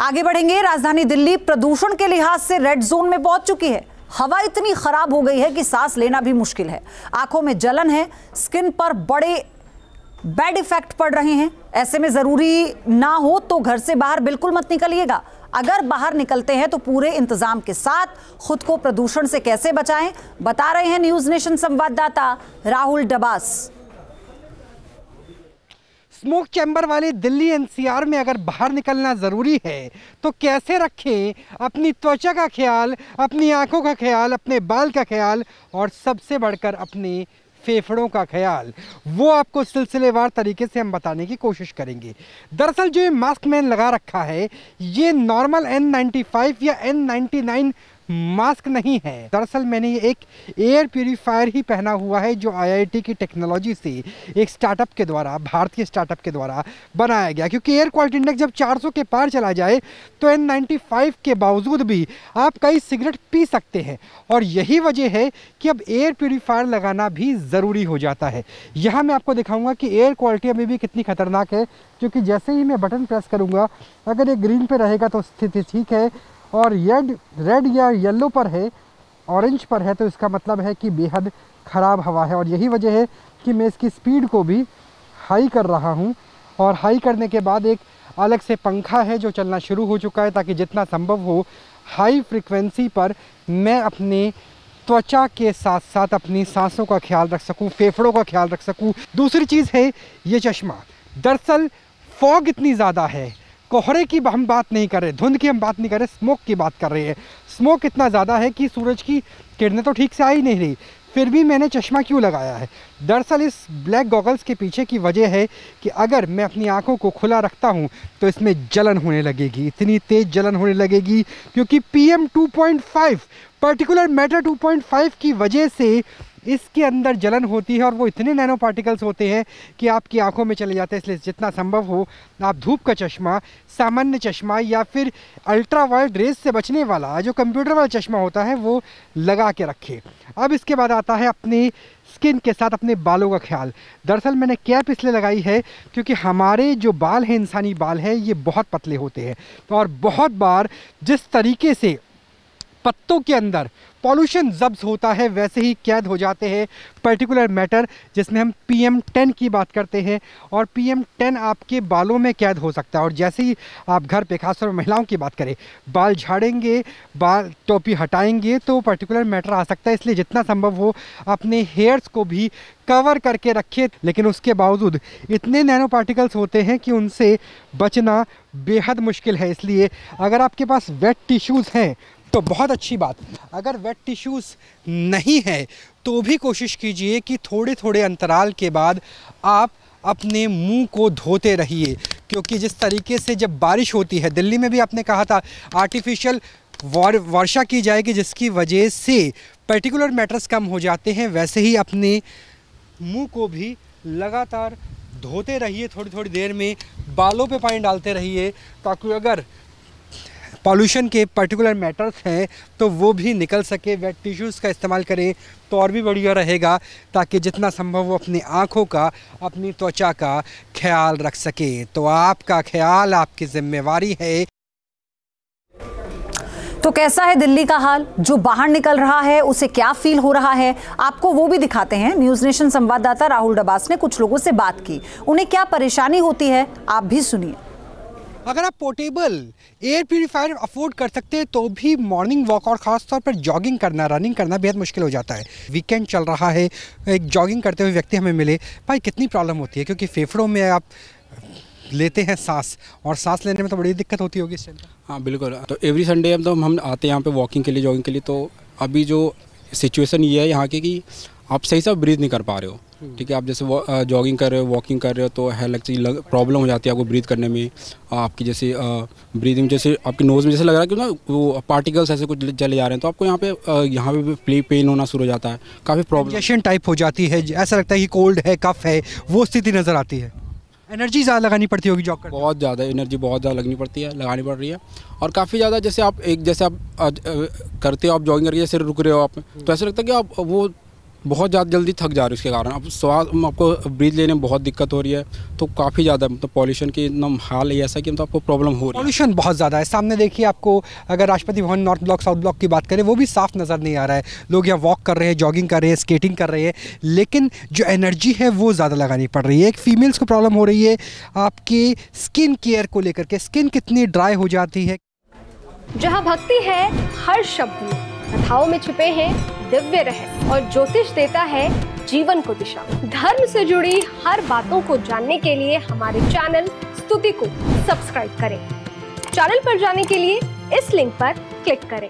आगे बढ़ेंगे। राजधानी दिल्ली प्रदूषण के लिहाज से रेड जोन में पहुंच चुकी है। हवा इतनी खराब हो गई है कि सांस लेना भी मुश्किल है। आंखों में जलन है, स्किन पर बड़े बैड इफेक्ट पड़ रहे हैं। ऐसे में जरूरी ना हो तो घर से बाहर बिल्कुल मत निकलिएगा। अगर बाहर निकलते हैं तो पूरे इंतजाम के साथ खुद को प्रदूषण से कैसे बचाएं, बता रहे हैं न्यूज नेशन संवाददाता राहुल डबास। स्मोक चैम्बर वाले दिल्ली एनसीआर में अगर बाहर निकलना ज़रूरी है तो कैसे रखें अपनी त्वचा का ख्याल, अपनी आंखों का ख्याल, अपने बाल का ख्याल और सबसे बढ़कर अपने फेफड़ों का ख्याल, वो आपको सिलसिलेवार तरीके से हम बताने की कोशिश करेंगे। दरअसल जो ये मास्क मैंने लगा रखा है ये नॉर्मल N95 या N99 मास्क नहीं है। दरअसल मैंने ये एक एयर प्यूरीफायर ही पहना हुआ है जो IIT की टेक्नोलॉजी से एक स्टार्टअप के द्वारा, भारतीय स्टार्टअप के द्वारा बनाया गया। क्योंकि एयर क्वालिटी इंडेक्स जब 400 के पार चला जाए तो N95 के बावजूद भी आप कई सिगरेट पी सकते हैं और यही वजह है कि अब एयर प्यूरीफायर लगाना भी ज़रूरी हो जाता है। यहाँ मैं आपको दिखाऊँगा कि एयर क्वालिटी अभी भी कितनी खतरनाक है, क्योंकि जैसे ही मैं बटन प्रेस करूँगा अगर ये ग्रीन पर रहेगा तो स्थिति ठीक है और रेड या येलो पर है, ऑरेंज पर है तो इसका मतलब है कि बेहद ख़राब हवा है। और यही वजह है कि मैं इसकी स्पीड को भी हाई कर रहा हूं और हाई करने के बाद एक अलग से पंखा है जो चलना शुरू हो चुका है ताकि जितना संभव हो हाई फ्रिक्वेंसी पर मैं अपने त्वचा के साथ साथ अपनी सांसों का ख्याल रख सकूं, फेफड़ों का ख्याल रख सकूं। दूसरी चीज़ है ये चश्मा। दरअसल फॉग इतनी ज़्यादा है, कोहरे की हम बात नहीं कर रहे, धुंध की हम बात नहीं कर रहे, स्मोक की बात कर रहे हैं। स्मोक इतना ज़्यादा है कि सूरज की किरणें तो ठीक से आ ही नहीं रही, फिर भी मैंने चश्मा क्यों लगाया है? दरअसल इस ब्लैक गॉगल्स के पीछे की वजह है कि अगर मैं अपनी आंखों को खुला रखता हूं तो इसमें जलन होने लगेगी, इतनी तेज़ जलन होने लगेगी क्योंकि PM 2.5 पर्टिकुलर मैटर 2.5 की वजह से इसके अंदर जलन होती है और वो इतने नैनो पार्टिकल्स होते हैं कि आपकी आंखों में चले जाते हैं। इसलिए जितना संभव हो आप धूप का चश्मा, सामान्य चश्मा या फिर अल्ट्रा वायलेट रेज से बचने वाला जो कंप्यूटर वाला चश्मा होता है वो लगा के रखें। अब इसके बाद आता है अपने स्किन के साथ अपने बालों का ख्याल। दरअसल मैंने कैप इसलिए लगाई है क्योंकि हमारे जो बाल हैं, इंसानी बाल हैं, ये बहुत पतले होते हैं और बहुत बार जिस तरीके से पत्तों के अंदर पॉल्यूशन जब्त होता है वैसे ही कैद हो जाते हैं पर्टिकुलर मैटर जिसमें हम PM 10 की बात करते हैं और PM 10 आपके बालों में कैद हो सकता है। और जैसे ही आप घर पे खासतौर पर महिलाओं की बात करें, बाल झाड़ेंगे, बाल टोपी हटाएंगे तो पर्टिकुलर मैटर आ सकता है। इसलिए जितना संभव हो अपने हेयर्स को भी कवर करके रखें। लेकिन उसके बावजूद इतने नैनो पार्टिकल्स होते हैं कि उनसे बचना बेहद मुश्किल है। इसलिए अगर आपके पास वेट टिश्यूज़ हैं तो बहुत अच्छी बात, अगर वेट टिश्यूज़ नहीं है तो भी कोशिश कीजिए कि थोड़े थोड़े अंतराल के बाद आप अपने मुंह को धोते रहिए। क्योंकि जिस तरीके से जब बारिश होती है, दिल्ली में भी आपने कहा था आर्टिफिशियल वर्षा की जाएगी जिसकी वजह से पर्टिकुलर मैटर्स कम हो जाते हैं, वैसे ही अपने मुंह को भी लगातार धोते रहिए। थोड़ी थोड़ी देर में बालों पे पानी डालते रहिए ताकि अगर पॉल्यूशन के पर्टिकुलर मैटर्स हैं तो वो भी निकल सके। वेट टिश्यूज़ का इस्तेमाल करें तो और भी बढ़िया रहेगा ताकि जितना संभव हो अपनी आँखों का, अपनी त्वचा का ख्याल रख सके। तो आपका ख्याल आपकी जिम्मेवारी है। तो कैसा है दिल्ली का हाल? जो बाहर निकल रहा है उसे क्या फील हो रहा है, आपको वो भी दिखाते हैं। न्यूज नेशन संवाददाता राहुल डबास ने कुछ लोगों से बात की, उन्हें क्या परेशानी होती है आप भी सुनिए। अगर आप पोर्टेबल एयर प्यूरीफायर अफोर्ड कर सकते हैं तो भी मॉर्निंग वॉक और ख़ास तौर पर जॉगिंग करना, रनिंग करना बेहद मुश्किल हो जाता है। वीकेंड चल रहा है, एक जॉगिंग करते हुए व्यक्ति हमें मिले, भाई कितनी प्रॉब्लम होती है क्योंकि फेफड़ों में आप लेते हैं सांस और सांस लेने में तो बड़ी दिक्कत होती होगी इस टाइम। हाँ बिल्कुल। तो एवरी संडे तो हम आते हैं यहाँ पे वॉकिंग के लिए, जॉगिंग के लिए। तो अभी जो सिचुएशन ये है यहाँ की कि आप सही से ब्रीथ नहीं कर पा रहे हो। ठीक है, आप जैसे जॉगिंग कर रहे हो, वॉकिंग कर रहे हो तो है प्रॉब्लम हो जाती है आपको ब्रीथ करने में। आपकी जैसे ब्रीदिंग जैसे आपकी नोज़ में जैसे लग रहा है कि ना वो पार्टिकल्स ऐसे कुछ चले जा रहे हैं तो आपको यहाँ पे पेन होना शुरू हो जाता है, काफ़ी प्रॉब्लम टाइप हो जाती है, ऐसा लगता है कि कोल्ड है, कफ है, वो स्थिति नज़र आती है। एनर्जी ज़्यादा लगानी पड़ती होगी जॉब करने, बहुत ज़्यादा एनर्जी बहुत ज़्यादा लगानी पड़ रही है और काफ़ी ज़्यादा जैसे आप करते हो, आप जॉगिंग करके जैसे रुक रहे हो आप तो ऐसा लगता है कि आप वो बहुत ज़्यादा जल्दी थक जा रही है उसके कारण। अब श्वास आपको ब्रीथ लेने में बहुत दिक्कत हो रही है, तो काफ़ी ज़्यादा मतलब पॉल्यूशन की एकदम हाल है ऐसा कि मतलब आपको प्रॉब्लम हो रही है। पॉल्यूशन बहुत ज़्यादा है। सामने देखिए, आपको अगर Rashtrapati Bhavan north block south block की बात करें, वो भी साफ नज़र नहीं आ रहा है। लोग यहाँ वॉक कर रहे हैं, जॉगिंग कर रहे हैं, स्केटिंग कर रहे हैं, लेकिन जो एनर्जी है वो ज़्यादा लगानी पड़ रही है। एक फीमेल्स को प्रॉब्लम हो रही है आपकी स्किन केयर को लेकर के, स्किन कितनी ड्राई हो जाती है। जहाँ भक्ति है हर शब्द में, कथाओं में छिपे हैं दिव्य रहस्य और ज्योतिष देता है जीवन को दिशा। धर्म से जुड़ी हर बातों को जानने के लिए हमारे चैनल स्तुति को सब्सक्राइब करें। चैनल पर जाने के लिए इस लिंक पर क्लिक करें।